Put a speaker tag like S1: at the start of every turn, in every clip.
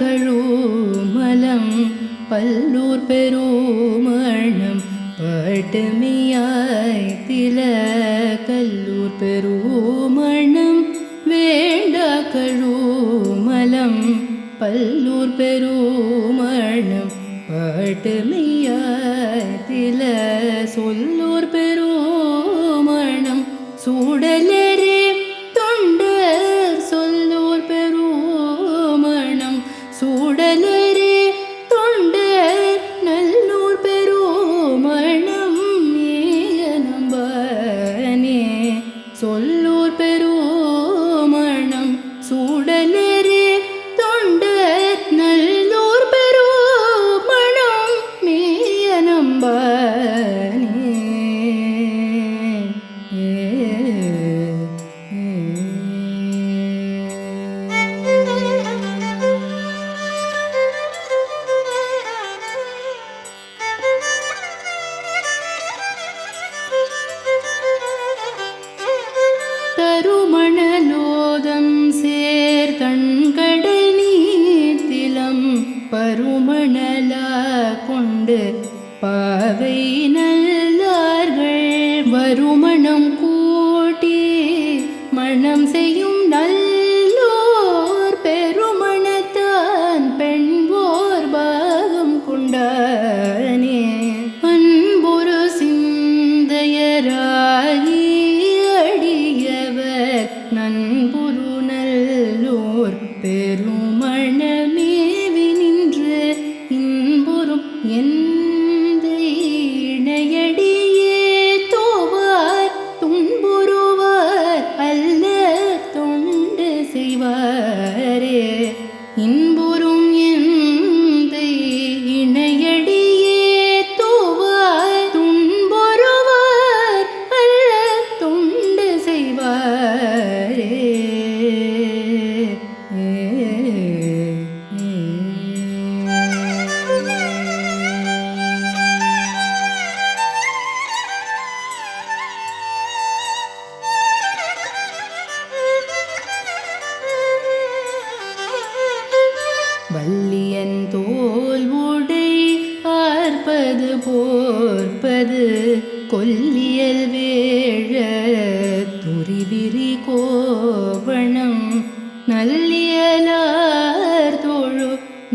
S1: கழுமலம் பல்லூர் பெருமணம் பட்டுமியாய் தில கல்லூர் பெருமணம் வேண்டா கழுமலம் பல்லூர் பெருமணம் பட்டுமியாய் தில சொல்லூர் பெருமணம் சூடலரே தொண்டர் சொல்லூர் பெருமணம் சூடலரே தொண்டர் நல்லூர் பெருமணம் ஏயனம்பனே சொல்லூர் பெருமணம் சூடலரே தொண்டர் நல்லூர் பெருமணம் மேயனம்பனே. தருமணலோதம் சேர் தண்கடல் நீத்திலம் பருமணலா கொண்டு பாவை நல்லார்கள் வருமணம் கூட்டி மணம் செய்யும் நல்லோர் பெருமணத்தான் பெண்போர் பாகம் கொண்டானே அன்பொரு சிந்தையராகி நண்புரு நல்லோர் பெருமணமேவி நின்று இன்புறும் எந்த இணையடியே தோவார் துன்புறுவார் அல்ல தொண்டு செய்வாரே இன்புறும் எந்த இணையடியே தோவார் துன்புறுவார் அல்ல தொண்டு செய்வார். வல்லியன் தோல் உடை ஆர்ப்பது போர்ப்பது கொல்லியல் வேழ துரிவிரி கோவணம் நல்லியலார் தோழு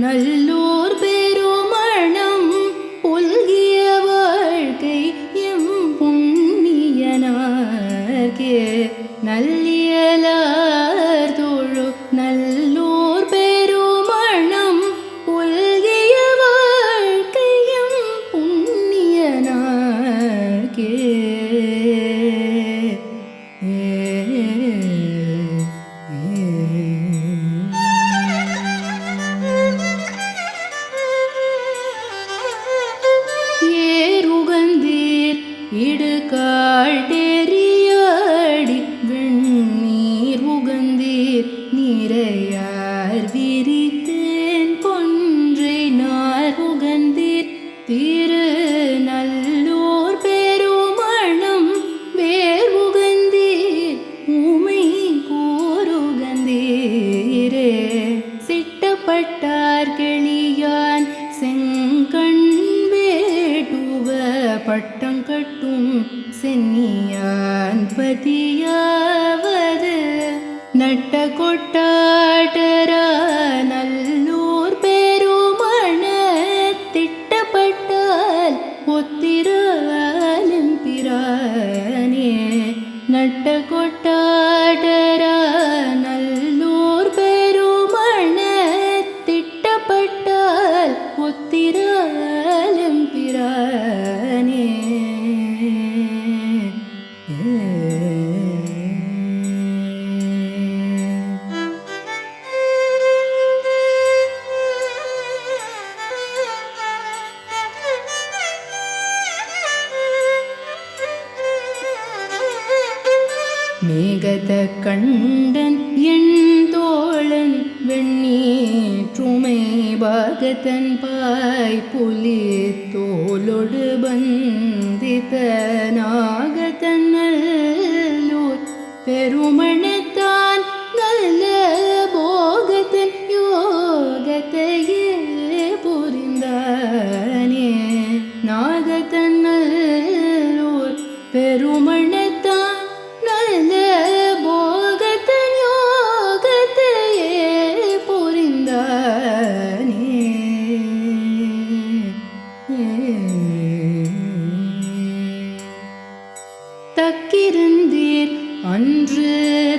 S1: நல்லூர் பெருமணம் புல்கிய வாழ்க்கை எம் புண்ணியனார்க்கே நல்லியலார் தோழு நல்லூர் பெருமணம் புல்கிய வாழ்க்கை எம் புண்ணியனார்க்கே. ஏறுகந்தீர் இடுகாட்டெறியாடி வெண்ணீர் உகந்தீர் நீரையார் விரித்தேன் கொன்றை நார் உகந்தீர் திரு நல்லூர் பெருமணம் வேர் உகந்தீர் ஊமை கூறுகந்தீரே சிட்டப்பட்டார் கிளியான் செங்கண் வேட்டுவ பட்டங்கட்டும் சென்னியான் பதியாவது நட்ட கொட்டாட்டரா நல்லூர் பெருமண திட்டப்பட்டால் ஒத்திராலும் பிரானே நட்ட கொட்டாட்டரா நல்லூர் பெருமண திட்டப்பட்டால் ஒத்திராலும் பிரானே. மேகத கண்டன் என் தோழன் வெண்ணீற்றுமை பாகத்தன் பாய் புலி தோலொடு பந்தித்த நாகத்தன் நல்லூர் பெருமணத்தான் நல்ல போகத்தன் யோகத்தை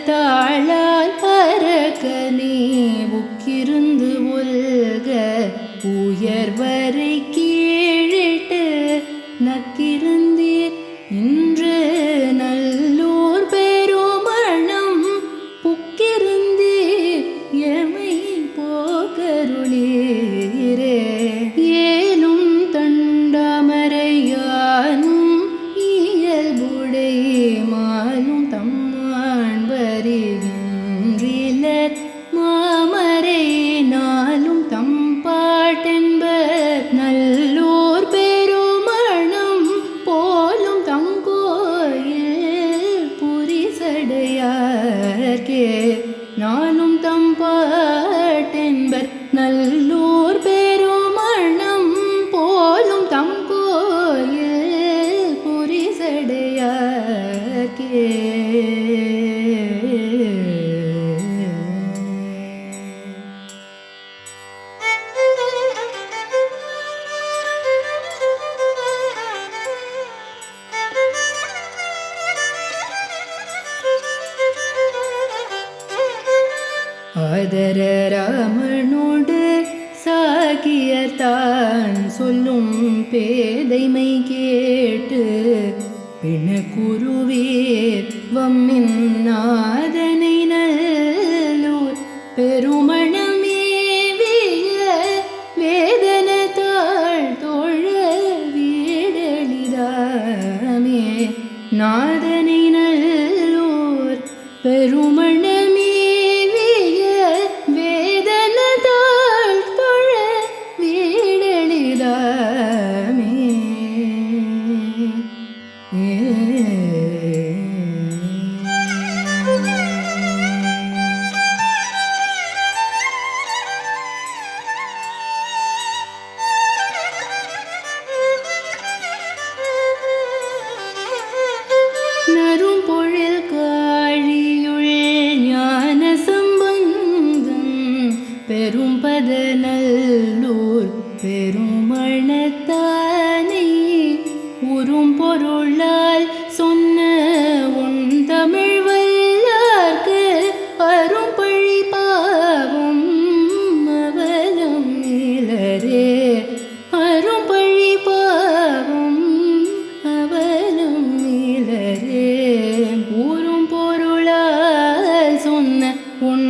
S1: தாழால் அரக்கனே உக்கிருந்து ஒல்க உயர்வரை கீழிட்டு நக்கிருந்தீர் இன்று நல்லூர் பெருமணம் புக்கிருந்தீர் எமை போகருளீரே ஏலும் தண்டாமரையானும் இயல்புடை மாலும் தம்மான் வருகின்றிலர் மாமரை நாளும் தம்பாட்டென்பர் நல்லூர் பெருமணம் போலும் தங்கோயில் புரிசடையார்க்கே நாளும் தம்பாட்டென்பர் நல்லூர் பெருமணம் போலும் தங்கோயில் புரிசடையார்க்கே ஆதர ராமனோடு சாகியர் தான் சொல்லும் பேதைமை கேட்டு பிணக்குருவீர் வம்மின் நாதனை நல்லூர் பெருமணமேவிய வேதனத்தாள் தோழ வீடெளிதாமே நாதனை நல்லூர் பெருமணமேவிய வேதனத்தாள் தோழ வீடெளிதாமே நரும் பொழில் காழியுள் ஞான சம்பந்தம் பெரும்பத நல்லூர் பெருமணத்தானை உறும் பொருளால் சொன்ன உன் தமிழ் வல்லார்க்கு அரும்பழி பாவம் அவலம் இலரே அரும்பழி பாவம் அவலம் இலரே ஊரும் பொருளால் சொன்ன உன்